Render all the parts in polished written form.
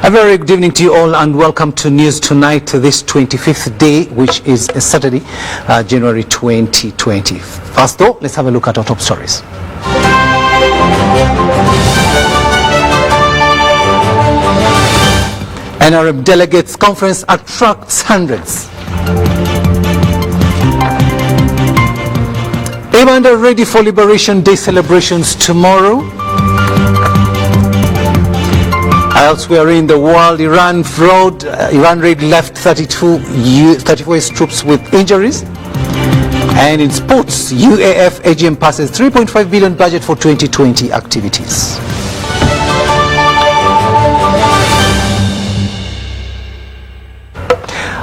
A very good evening to you all and welcome to News Tonight, this 25th day, which is a Saturday, January 2020. First though, let's have a look at our top stories. NRM Delegates Conference attracts hundreds. Uganda ready for Liberation Day celebrations tomorrow. Elsewhere in the world, Iran raid left 34 US troops with injuries. And in sports, UAF AGM passes 3.5 billion budget for 2020 activities.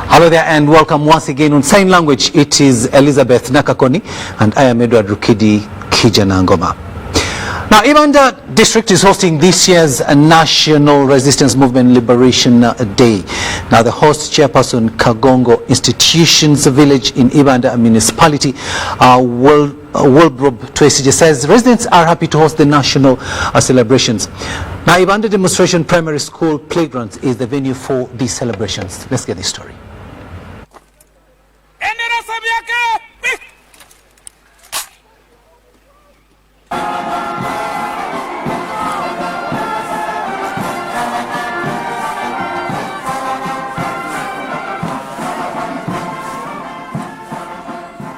Hello there and welcome once again on Sign Language. It is Elizabeth Nakakoni and I am Edward Rukidi Kijanangoma. Now, Uganda district is hosting this year's National Resistance Movement Liberation Day. Now, the host chairperson, Kagongo Institutions Village in Uganda Municipality, Wilbrob Twesige, says residents are happy to host the national celebrations. Now, Uganda Demonstration Primary School Playgrounds is the venue for these celebrations. Let's get this story.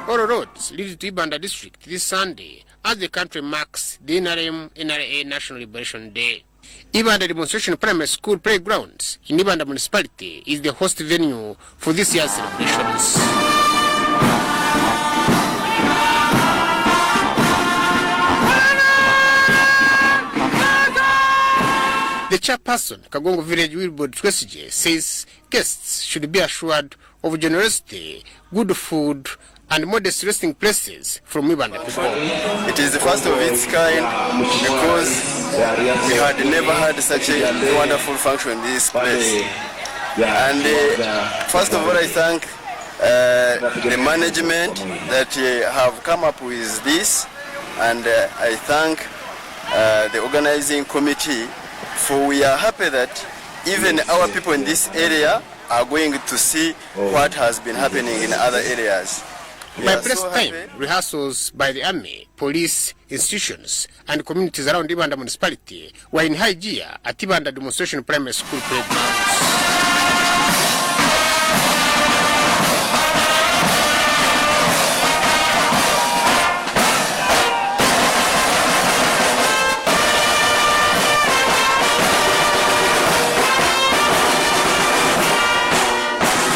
All roads lead to Uganda district this Sunday as the country marks the NRA National Liberation Day. Uganda Demonstration Primary School Playgrounds in Uganda Municipality is the host venue for this year's celebrations. The chairperson, Kagongo Village Wilbrob Twesige, says guests should be assured of generosity, good food, and modest resting places from Uganda people. It is the first of its kind because we had never had such a wonderful function in this place. And first of all, I thank the management that have come up with this, and I thank the organizing committee, for we are happy that even our people in this area are going to see what has been happening in other areas. By press time, rehearsals by the army, police, institutions, and communities around Uganda Municipality were in high gear at Uganda Demonstration Primary School Playgrounds.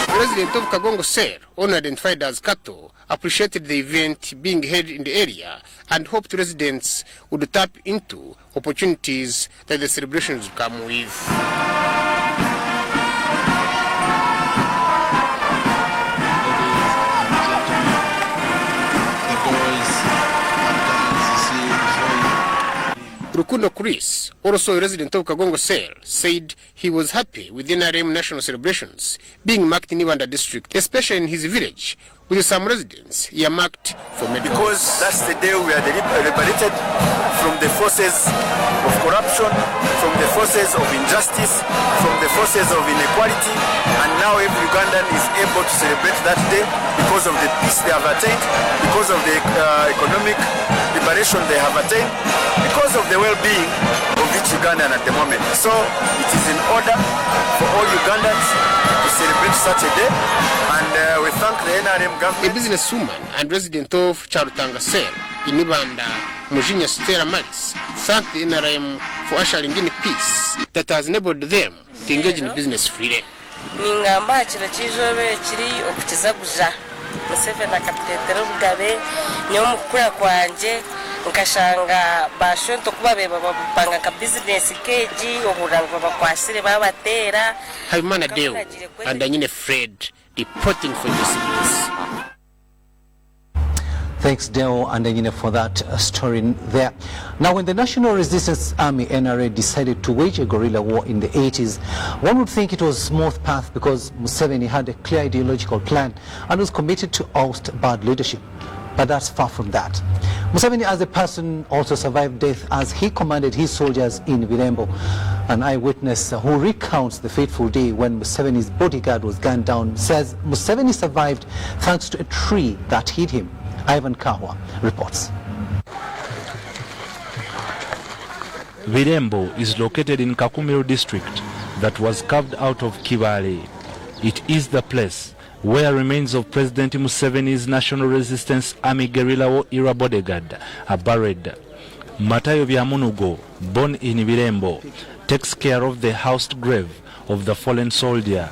The President of Kagongo Ser, owner identified as Kato, appreciated the event being held in the area and hoped residents would tap into opportunities that the celebrations would come with. Rukundo Chris, also a resident of Kagongo Ser, said he was happy with the NRM national celebrations being marked in Uganda district, especially in his village, with some residents earmarked for medical. Because that's the day we are liberated from the forces of corruption, from the forces of injustice, from the forces of inequality, and now every Ugandan is able to celebrate that day because of the peace they have attained, because of the economic liberation they have attained, because of the well-being of each Ugandan at the moment. So it is in order for all Ugandans to celebrate such a day, and we thank the NRM government. A businesswoman and resident of Charutanga Ser in Uganda, Mujinya Stella Maris, thanked the NRM for ushering in peace that has enabled them to engage in business freely. Ningamba kino kizobe kiri okukizaguza Museveni akatetera obugabe nyomukura kwanje nkashanga bashonto kuba beba babanga ka business keji oburanga bakwasire babatera Habimana Deo and Anyine Fred reporting for this news. Thanks, Deo and Anyine, for that story there. Now, when the National Resistance Army, NRA, decided to wage a guerrilla war in the 80s, one would think it was a smooth path because Museveni had a clear ideological plan and was committed to oust bad leadership. But that's far from that. Museveni as a person also survived death as he commanded his soldiers in Virembo. An eyewitness who recounts the fateful day when Museveni's bodyguard was gunned down says Museveni survived thanks to a tree that hid him. Ivan Kahwa reports. Virembo is located in Kakumiro district that was carved out of Kibale. It is the place where remains of President Museveni's National Resistance Army guerrilla era bodyguard are buried. Matayo Byamunugo, born in Virembo, takes care of the housed grave of the fallen soldier.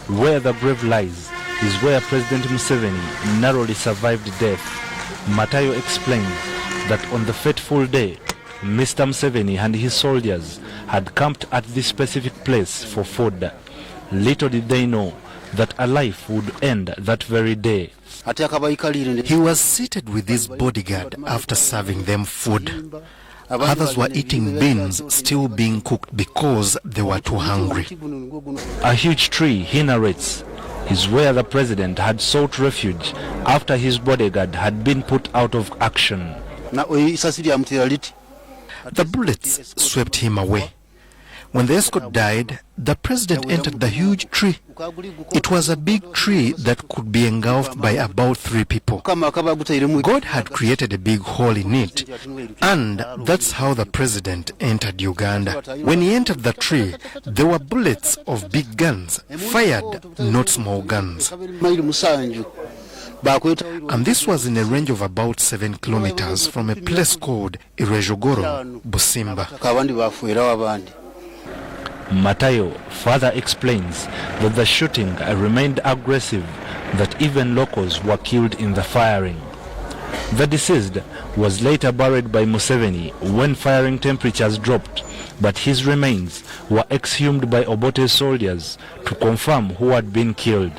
Where the grave lies is where President Museveni narrowly survived death. Matayo explains that on the fateful day, Mr. Museveni and his soldiers had camped at this specific place for food. Little did they know that a life would end that very day. He was seated with his bodyguard after serving them food. Others were eating beans still being cooked because they were too hungry. A huge tree, he narrates, is where the president had sought refuge after his bodyguard had been put out of action. The bullets swept him away. When the escort died, the president entered the huge tree. It was a big tree that could be engulfed by about 3 people. God had created a big hole in it, and that's how the president entered Uganda. When he entered the tree, there were bullets of big guns, fired, not small guns. And this was in a range of about 7 kilometers from a place called Irejogoro, Busimba. Matayo further explains that the shooting remained aggressive, that even locals were killed in the firing. The deceased was later buried by Museveni when firing temperatures dropped, but his remains were exhumed by Obote's soldiers to confirm who had been killed.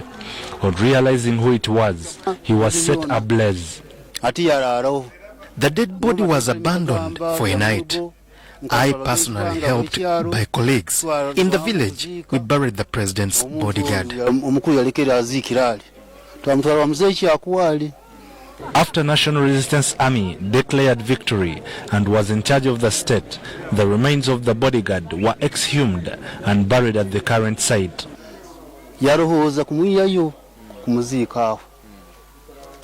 On realizing who it was, he was set ablaze. The dead body was abandoned for a night. I personally helped by colleagues. In the village, we buried the president's bodyguard. After National Resistance Army declared victory and was in charge of the state, the remains of the bodyguard were exhumed and buried at the current site.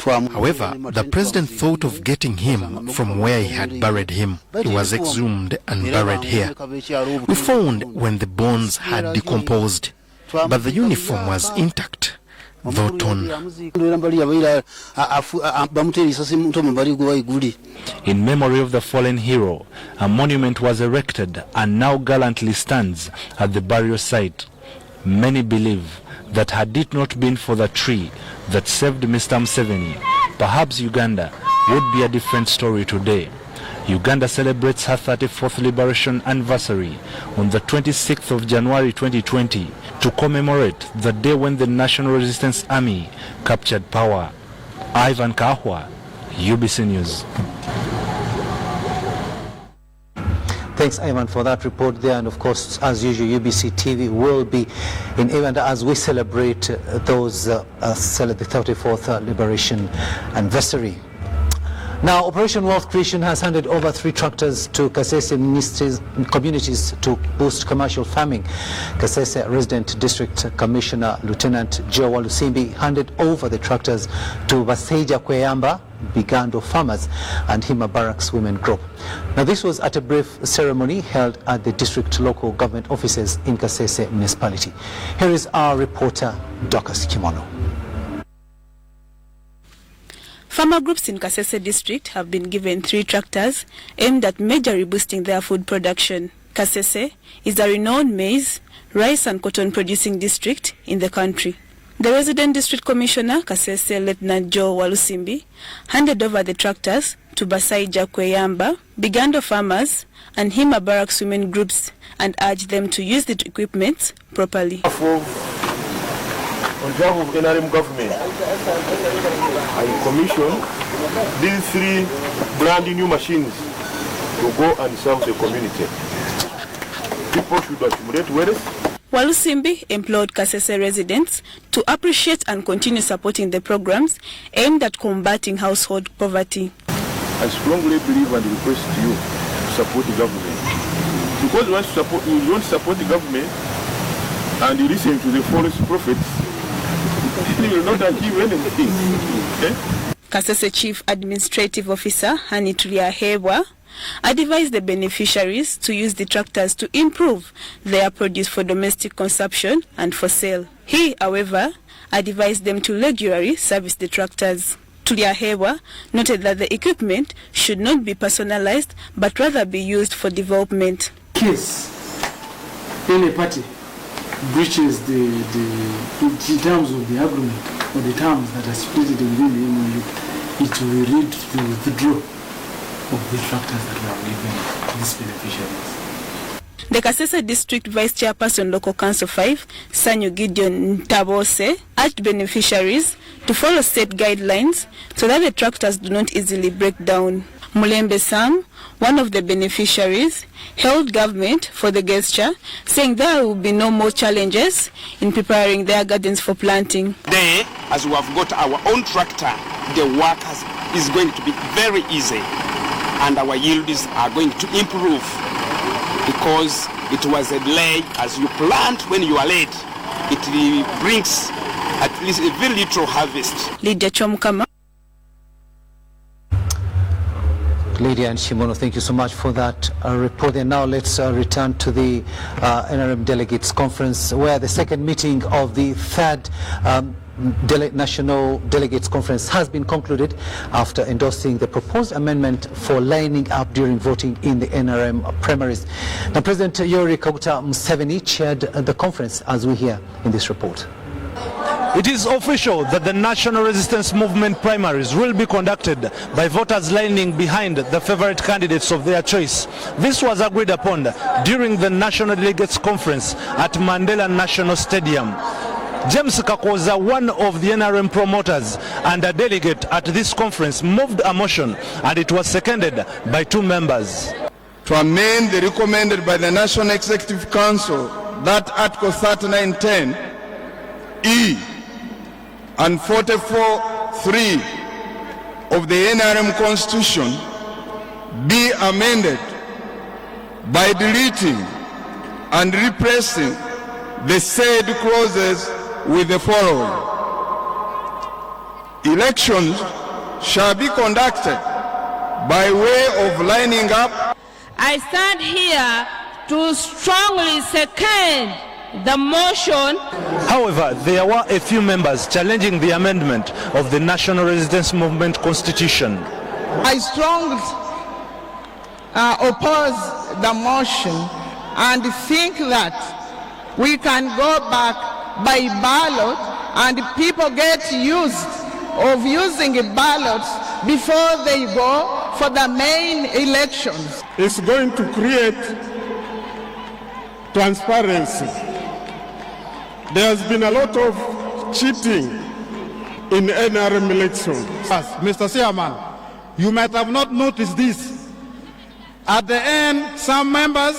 However, the president thought of getting him from where he had buried him. He was exhumed and buried here. We found when the bones had decomposed, but the uniform was intact, though torn. In memory of the fallen hero, a monument was erected and now gallantly stands at the burial site. Many believe that had it not been for the tree that saved Mr. Museveni, perhaps Uganda would be a different story today. Uganda celebrates her 34th liberation anniversary on the 26th of January 2020 to commemorate the day when the National Resistance Army captured power. Ivan Kahwa, UBC News. Thanks, Ivan, for that report there. And of course, as usual, UBC TV will be in Uganda as we celebrate the 34th Liberation Anniversary. Now, Operation Wealth Creation has handed over 3 tractors to Kasese communities to boost commercial farming. Kasese Resident District Commissioner Lieutenant Joe Walusimbi handed over the tractors to Baseja Kweyamba Bigando farmers and Hima Barracks Women Group. Now, this was at a brief ceremony held at the district local government offices in Kasese municipality. Here is our reporter, Dorcas Kimono. Farmer groups in Kasese district have been given 3 tractors aimed at majorly boosting their food production. Kasese is a renowned maize, rice and cotton producing district in the country. The resident district commissioner, Kasese Lieutenant Joe Walusimbi, handed over the tractors to Basaija Kweyamba, Bigando farmers and Hima Barracks women groups and urged them to use the equipment properly. On behalf of NRM government, I commissioned these 3 brand new machines to go and serve the community. People should accumulate wealth. Walusimbi implored Kasese residents to appreciate and continue supporting the programs aimed at combating household poverty. I strongly believe and request you to support the government Because you want to support the government and you listen to the false prophets, you will not achieve anything. Okay? Kasese Chief Administrative Officer Hani Tuliahebwa advised the beneficiaries to use the tractors to improve their produce for domestic consumption and for sale. He, however, advised them to regularly service the tractors. Tuliahebwa noted that the equipment should not be personalized but rather be used for development. Case any party breaches the terms of the agreement or the terms that are stipulated within the MOU, it will lead to the withdrawal of the tractors that we have given to these beneficiaries. The Kasese District Vice Chairperson Local Council 5, Sanyu Gideon Ntabose, urged beneficiaries to follow set guidelines so that the tractors do not easily break down. Mulembe Sam, one of the beneficiaries, held government for the gesture, saying there will be no more challenges in preparing their gardens for planting. Today, as we have got our own tractor, the work is going to be very easy and our yields are going to improve because it was a delay. As you plant when you are late, it brings at least a very little harvest. Lydia Chomkama. Lydia and Shimono, thank you so much for that report. And now let's return to the NRM Delegates Conference, where the second meeting of the third National Delegates Conference has been concluded after endorsing the proposed amendment for lining up during voting in the NRM primaries. Now, President Yoweri Kaguta Museveni chaired the conference, as we hear in this report. It is official that the National Resistance Movement primaries will be conducted by voters lining behind the favorite candidates of their choice. This was agreed upon during the National Delegates Conference at Mandela National Stadium. James Kakoza, one of the NRM promoters and a delegate at this conference, moved a motion and it was seconded by 2 members. To amend the recommended by the National Executive Council that Article 3910 E and 44(3) of the NRM Constitution be amended by deleting and replacing the said clauses with the following. Elections shall be conducted by way of lining up. I stand here to strongly second the motion. However, there were a few members challenging the amendment of the National Resistance Movement Constitution. I strongly oppose the motion and think that we can go back by ballot and people get used of using a ballot before they go for the main elections. It's going to create transparency. There's been a lot of cheating in NRM elections. Mr. Chairman, you might have not noticed this. At the end, some members,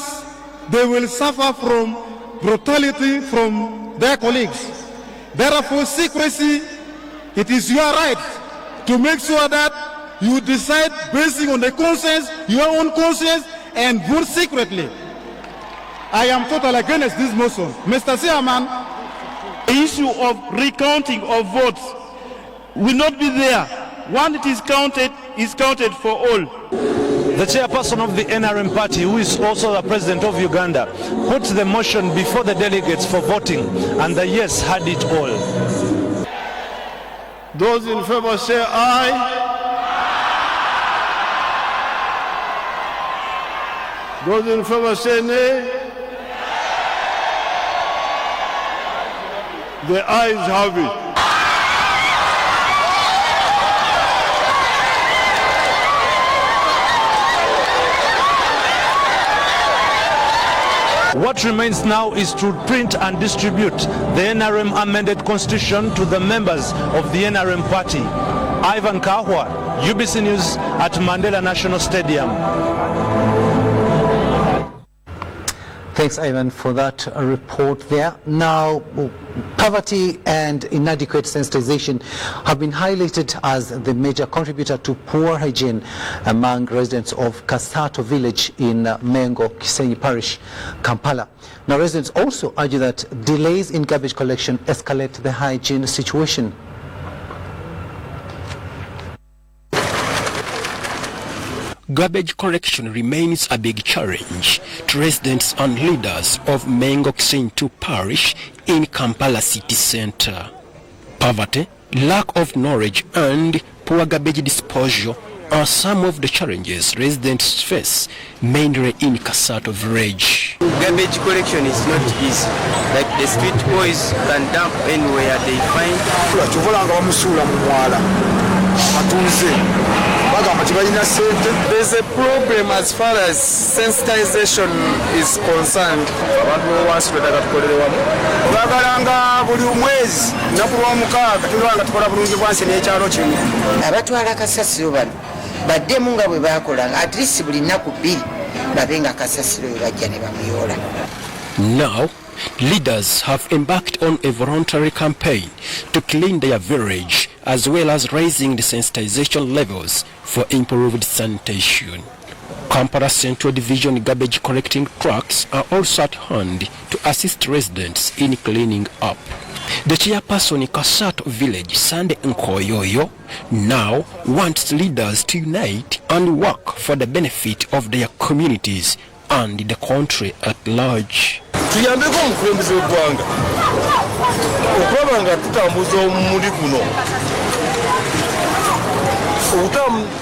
they will suffer from brutality from their colleagues. Therefore, secrecy, it is your right to make sure that you decide based on the conscience, your own conscience, and vote secretly. I am totally against this motion. Mr. Chairman, the issue of recounting of votes will not be there. When it is counted for all. The chairperson of the NRM party, who is also the president of Uganda, put the motion before the delegates for voting, and the yes had it all. Those in favor say aye. Those in favor say nay. The ayes have it. What remains now is to print and distribute the NRM amended constitution to the members of the NRM party. Ivan Kahwa, UBC News at Mandela National Stadium. Thanks, Ivan, for that report there. Now, poverty and inadequate sensitization have been highlighted as the major contributor to poor hygiene among residents of Kasato village in Mengo, Kisenyi Parish, Kampala. Now, residents also argue that delays in garbage collection escalate the hygiene situation. Garbage collection remains a big challenge to residents and leaders of Mengo Kisenyi Parish in Kampala city centre. Poverty, lack of knowledge and poor garbage disposal are some of the challenges residents face, mainly in Kasato village. Garbage collection is not easy. Like the street boys can dump anywhere they find. There's a problem as far as sensitization is concerned. Abatwala kasasiro bano baddemu nga bwe baakolanga at least buli nnaku bbiri babe nga kasasiro we bajja ne bamuyola. Now, leaders have embarked on a voluntary campaign to clean their village as well as raising the sensitization levels for improved sanitation. Kampala Central Division garbage collecting trucks are also at hand to assist residents in cleaning up. The chairperson in Kasato village, Sande Nkoyoyo, now wants leaders to unite and work for the benefit of their communities and the country at large. Tuyambeko omukulembeze w'eggwanga okulaba nga tutambuza omumuli guno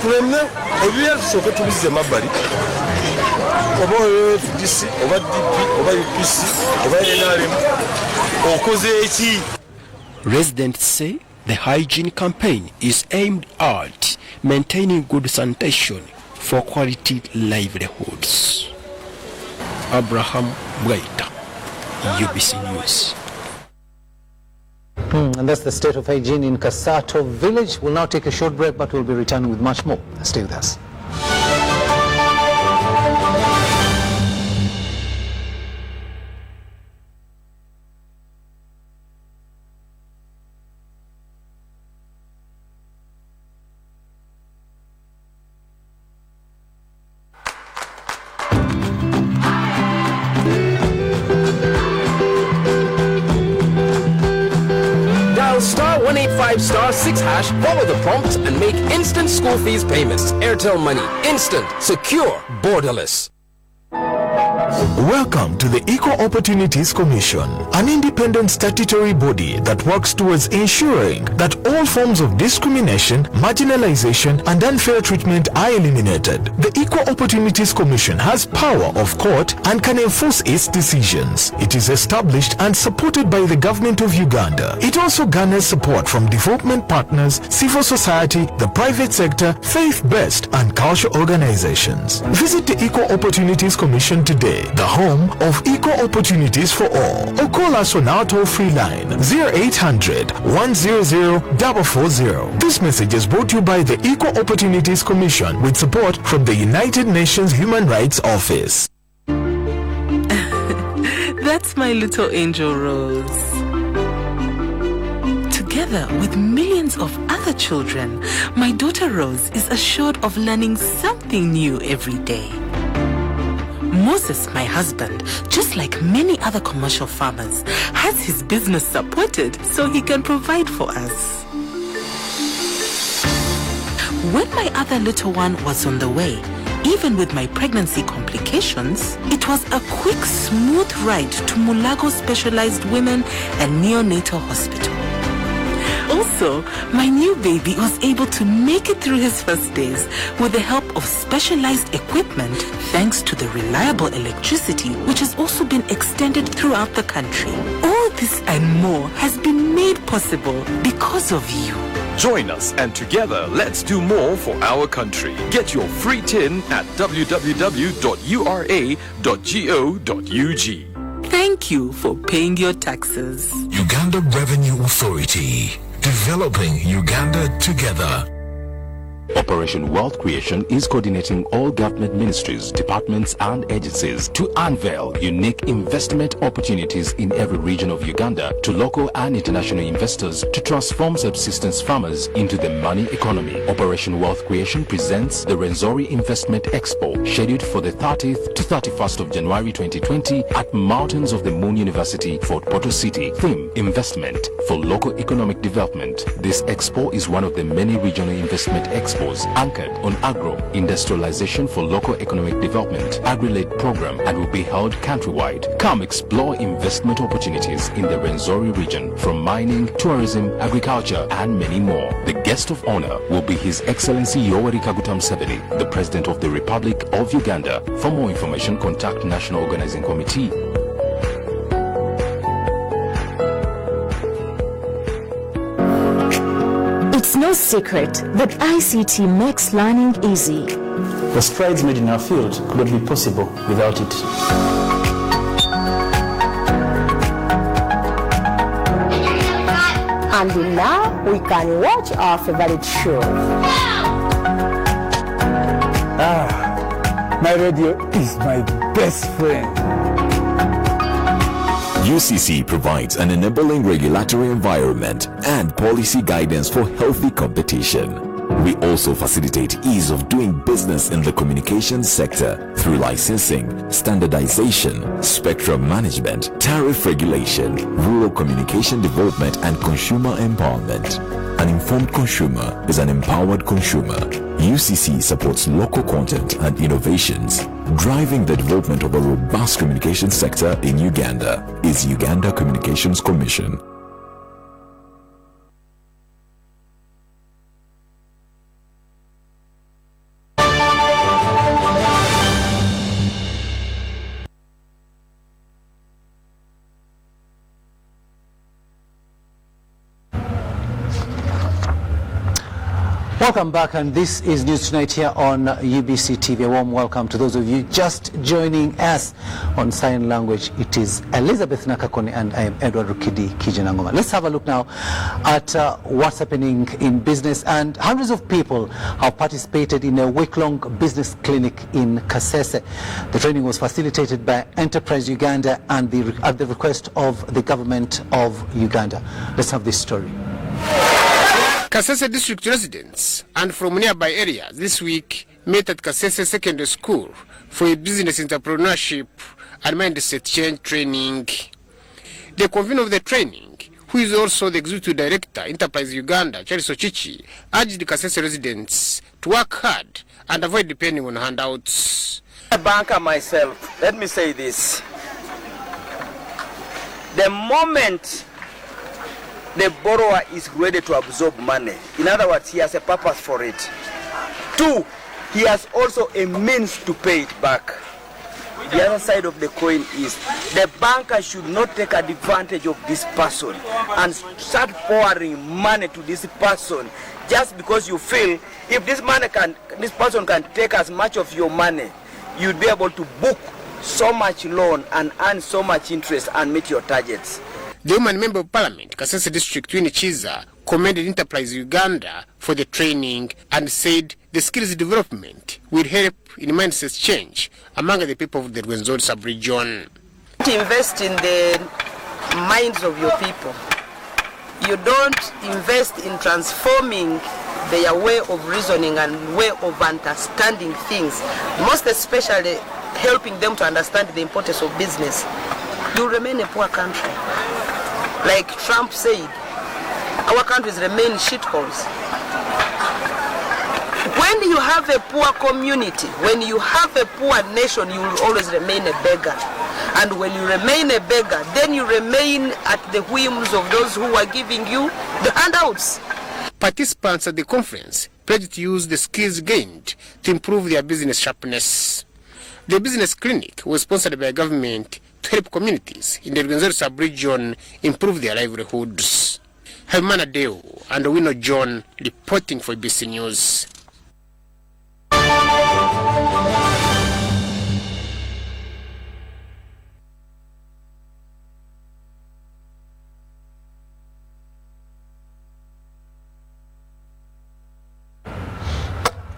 tuleme ebibya tusooke tubize emabbali oba FDC oba DP oba UBC oba NRM okoze eki. Residents say the hygiene campaign is aimed at maintaining good sanitation for quality livelihoods. Abraham Bwaita, UBC News. And that's the state of hygiene in Kasato village. We'll now take a short break, but we'll be returning with much more. Stay with us. *185*6#, follow the prompts and make instant school fees payments. Airtel Money. Instant, secure, borderless. Welcome to the Equal Opportunities Commission, an independent statutory body that works towards ensuring that all forms of discrimination, marginalization, and unfair treatment are eliminated. The Equal Opportunities Commission has power of court and can enforce its decisions. It is established and supported by the government of Uganda. It also garners support from development partners, civil society, the private sector, faith-based, and cultural organizations. Visit the Equal Opportunities Commission today, the home of equal opportunities for all. Or call us on our toll-free line 0800 100 440. This message is brought to you by the Equal Opportunities Commission with support from the United Nations Human Rights Office. That's my little angel Rose. Together with millions of other children, my daughter Rose is assured of learning something new every day. Moses, my husband, just like many other commercial farmers, has his business supported so he can provide for us. When my other little one was on the way, even with my pregnancy complications, it was a quick, smooth ride to Mulago Specialized Women and Neonatal Hospital. Also, my new baby was able to make it through his first days with the help of specialized equipment thanks to the reliable electricity which has also been extended throughout the country. All this and more has been made possible because of you. Join us and together let's do more for our country. Get your free tin at www.ura.go.ug. Thank you for paying your taxes. Uganda Revenue Authority. Developing Uganda together. Operation Wealth Creation is coordinating all government ministries, departments and agencies to unveil unique investment opportunities in every region of Uganda to local and international investors to transform subsistence farmers into the money economy. Operation Wealth Creation presents the Rwenzori Investment Expo, scheduled for the 30th to 31st of January 2020 at Mountains of the Moon University, Fort Portal City. Theme: Investment for Local Economic Development. This expo is one of the many regional investment expos anchored on agro-industrialization for local economic development, agri-led program, and will be held countrywide. Come explore investment opportunities in the Rwenzori region, from mining, tourism, agriculture, and many more. The guest of honor will be His Excellency Yoweri Kaguta Museveni, the President of the Republic of Uganda. For more information, contact National Organizing Committee. It's no secret that ICT makes learning easy. The strides made in our field could not be possible without it. And now we can watch our favorite show. My radio is my best friend. UCC provides an enabling regulatory environment and policy guidance for healthy competition. We also facilitate ease of doing business in the communications sector through licensing, standardization, spectrum management, tariff regulation, rural communication development, and consumer empowerment. An informed consumer is an empowered consumer. UCC supports local content and innovations. Driving the development of a robust communication sector in Uganda is Uganda Communications Commission. Welcome back, and this is News Tonight here on UBC TV. A warm welcome to those of you just joining us on sign language. It is Elizabeth Nakakoni and I am Edward Rukidi Kijanangoma. Let's have a look now at what's happening in business. And hundreds of people have participated in a week-long business clinic in Kasese. The training was facilitated by Enterprise Uganda and at the request of the government of Uganda. Let's have this story. Kasese district residents and from nearby areas this week met at Kasese Secondary School for a business entrepreneurship and mindset change training. The convener of the training, who is also the executive director, Enterprise Uganda, Charles Ochichi, urged the Kasese residents to work hard and avoid depending on handouts. A banker myself, let me say this. The moment the borrower is ready to absorb money, in other words, he has a purpose for it. 2, he has also a means to pay it back. The other side of the coin is the banker should not take advantage of this person and start pouring money to this person just because you feel if this person can take as much of your money, you'd be able to book so much loan and earn so much interest and meet your targets. The woman member of parliament, Kasese district Winnie Chiza, commended Enterprise Uganda for the training and said the skills development will help in mindset change among the people of the Rwenzori sub-region. Invest in the minds of your people. You don't invest in transforming their way of reasoning and way of understanding things, most especially helping them to understand the importance of business. You remain a poor country. Like Trump said, our countries remain shitholes. When you have a poor community, when you have a poor nation, you will always remain a beggar. And when you remain a beggar, then you remain at the whims of those who are giving you the handouts. Participants at the conference pledged to use the skills gained to improve their business sharpness. The business clinic was sponsored by the government to help communities in the Rwenzori sub-region improve their livelihoods. Hermana Deo and Owino John reporting for UBC News.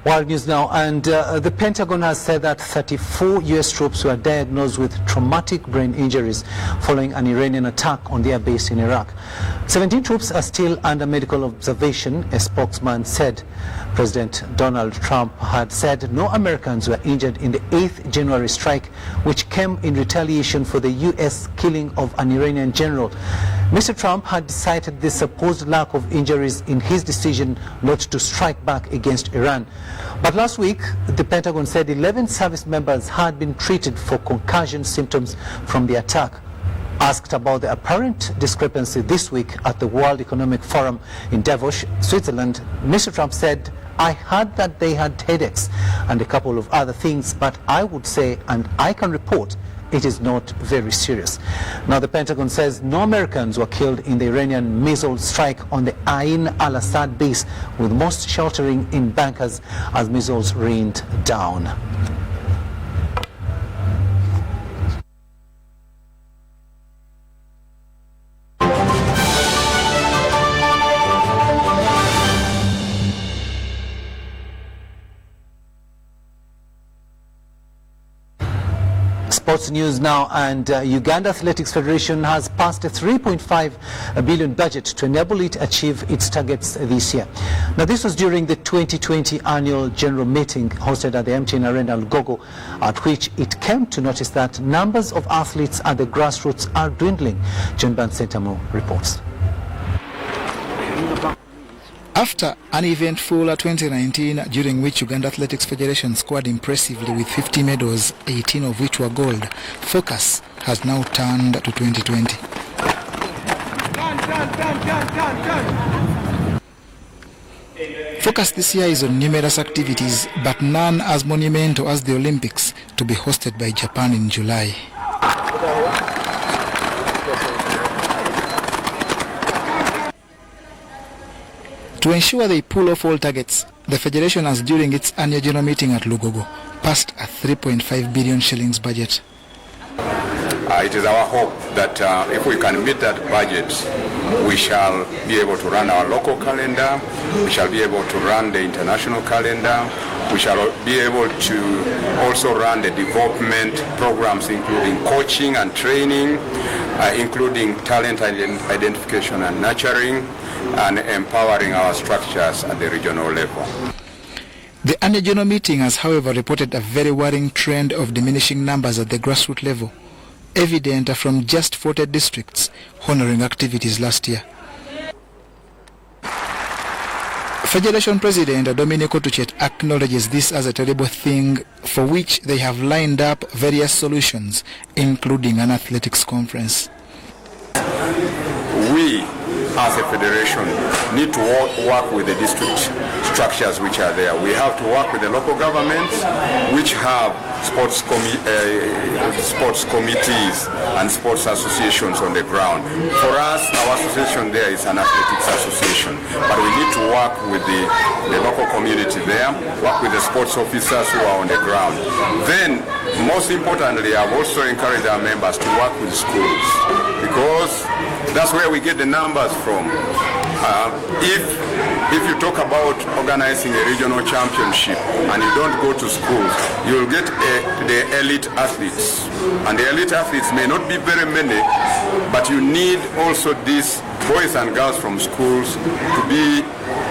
World news now, and the Pentagon has said that 34 U.S. troops were diagnosed with traumatic brain injuries following an Iranian attack on their base in Iraq. 17 troops are still under medical observation, a spokesman said. President Donald Trump had said no Americans were injured in the 8th January strike, which came in retaliation for the U.S. killing of an Iranian general. Mr. Trump had cited the supposed lack of injuries in his decision not to strike back against Iran. But last week, the Pentagon said 11 service members had been treated for concussion symptoms from the attack. Asked about the apparent discrepancy this week at the World Economic Forum in Davos, Switzerland, Mr. Trump said, "I heard that they had headaches and a couple of other things, but I would say, and I can report, it is not very serious." Now the Pentagon says no Americans were killed in the Iranian missile strike on the Ain al-Assad base, with most sheltering in bunkers as missiles rained down. Sports news now, and Uganda Athletics Federation has passed a 3.5 billion budget to enable it achieve its targets this year. Now this was during the 2020 annual general meeting hosted at the MTN Arena Lugogo, at which it came to notice that numbers of athletes at the grassroots are dwindling. John Bansentamo reports. After an eventful 2019 during which Uganda Athletics Federation scored impressively with 50 medals, 18 of which were gold, focus has now turned to 2020. Focus this year is on numerous activities, but none as monumental as the Olympics, to be hosted by Japan in July. To ensure they pull off all targets, the Federation has, during its annual general meeting at Lugogo, passed a 3.5 billion shillings budget. It is our hope that if we can meet that budget, we shall be able to run our local calendar, we shall be able to run the international calendar, we shall be able to also run the development programs, including coaching and training, including talent identification and nurturing, and empowering our structures at the regional level. The annual general meeting has, however, reported a very worrying trend of diminishing numbers at the grassroots level, evident from just 40 districts honoring activities last year. Federation President Dominic Otuchet acknowledges this as a terrible thing, for which they have lined up various solutions, including an athletics conference. We, as a federation, need to work with the district structures which are there. We have to work with the local governments, which have sports committees and sports associations on the ground. For us, our association there is an athletics association, but we need to work with the local community there, work with the sports officers who are on the ground. Then, most importantly, I've also encouraged our members to work with schools, because that's where we get the numbers from. If you talk about organizing a regional championship and you don't go to schools, you'll get the elite athletes. And the elite athletes may not be very many, but you need also these boys and girls from schools to be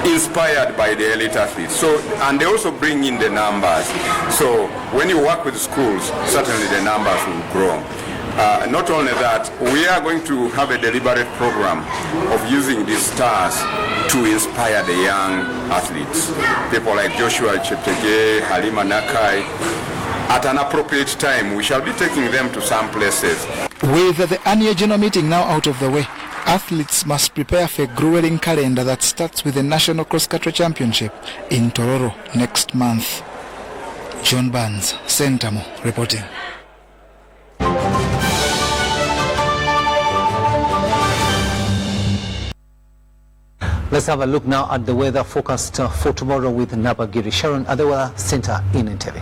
inspired by the elite athletes. So, and they also bring in the numbers. So when you work with schools, certainly the numbers will grow. Not only that, we are going to have a deliberate program of using these stars to inspire the young athletes. People like Joshua Cheptegei, Halima Nakai. At an appropriate time, we shall be taking them to some places. With the annual general meeting now out of the way, athletes must prepare for a grueling calendar that starts with the National Cross-Country Championship in Tororo next month. John Barnes, Sentamo, reporting. Let's have a look now at the weather forecast for tomorrow with Nabagiri Sharon at the Weather Center in Entebbe.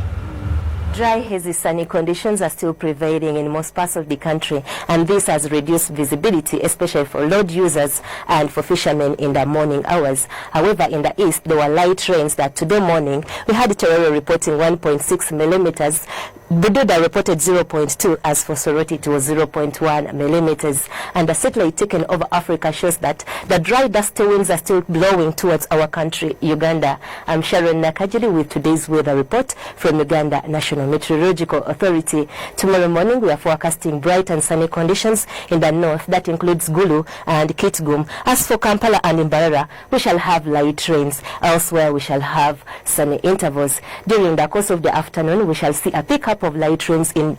dry, hazy, sunny conditions are still prevailing in most parts of the country, and this has reduced visibility, especially for road users and for fishermen in the morning hours. However, in the east, there were light rains that today morning we had Tororo reporting 1.6 millimeters. Bududa reported 0.2, as for Soroti it was 0.1 millimeters. And the satellite taken over Africa shows that the dry, dusty winds are still blowing towards our country, Uganda. I'm Sharon Nakajiri with today's weather report from Uganda National Meteorological Authority. Tomorrow morning we are forecasting bright and sunny conditions in the north. That includes Gulu and Kitgum. As for Kampala and Mbarara, we shall have light rains. Elsewhere we shall have sunny intervals. During the course of the afternoon we shall see a pickup of light rains in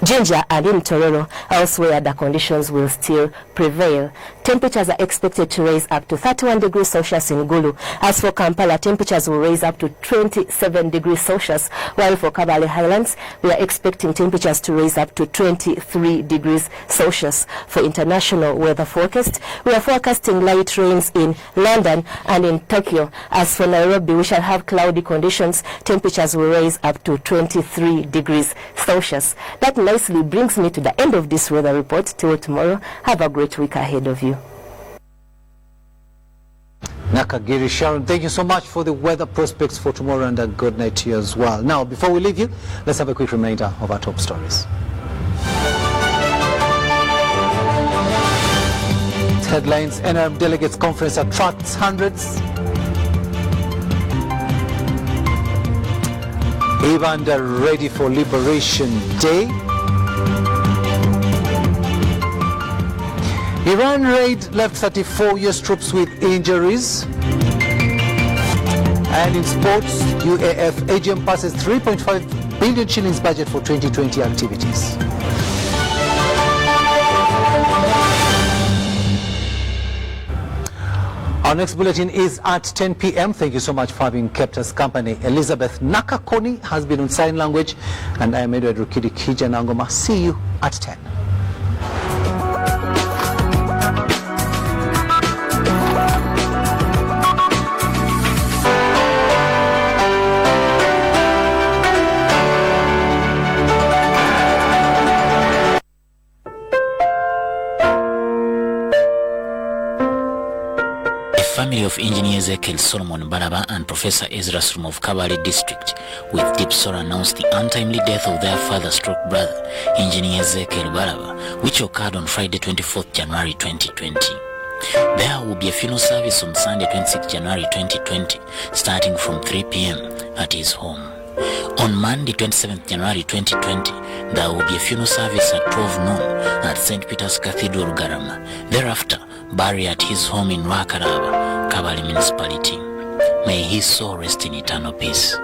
Jinja and in Tororo. Elsewhere the conditions will still prevail. Temperatures are expected to rise up to 31 degrees Celsius in Gulu. As for Kampala, temperatures will rise up to 27 degrees Celsius, while for Kabale Highlands, we are expecting temperatures to rise up to 23 degrees Celsius. For international weather forecast, we are forecasting light rains in London and in Tokyo. As for Nairobi, we shall have cloudy conditions. Temperatures will rise up to 23 degrees Celsius. That nicely brings me to the end of this weather report. Till tomorrow, have a great week ahead of you. Nakagiri Sharon, thank you so much for the weather prospects for tomorrow, and a good night to you as well. Now, before we leave you, let's have a quick reminder of our top stories. Headlines: NRM Delegates Conference attracts hundreds. Uganda ready for Liberation Day. Iran raid left 34 US troops with injuries. And in sports, UAF AGM passes 3.5 billion shillings budget for 2020 activities. Our next bulletin is at 10 p.m. Thank you so much for having kept us company. Elizabeth Nakakoni has been on sign language, and I am Edward Rukidi Kijanangoma. See you at 10. Family of Engineer Ezekiel Solomon Baraba and Professor Ezra Srum of Kabale District with deep sorrow announced the untimely death of their father/brother, Engineer Ezekiel Baraba, which occurred on Friday 24th January 2020. There will be a funeral service on Sunday 26th January 2020 starting from 3 p.m. at his home. On Monday 27th January 2020, there will be a funeral service at 12 noon at St. Peter's Cathedral, Garama. Thereafter, buried at his home in Wakaraba, Kabale Municipality. May his soul rest in eternal peace.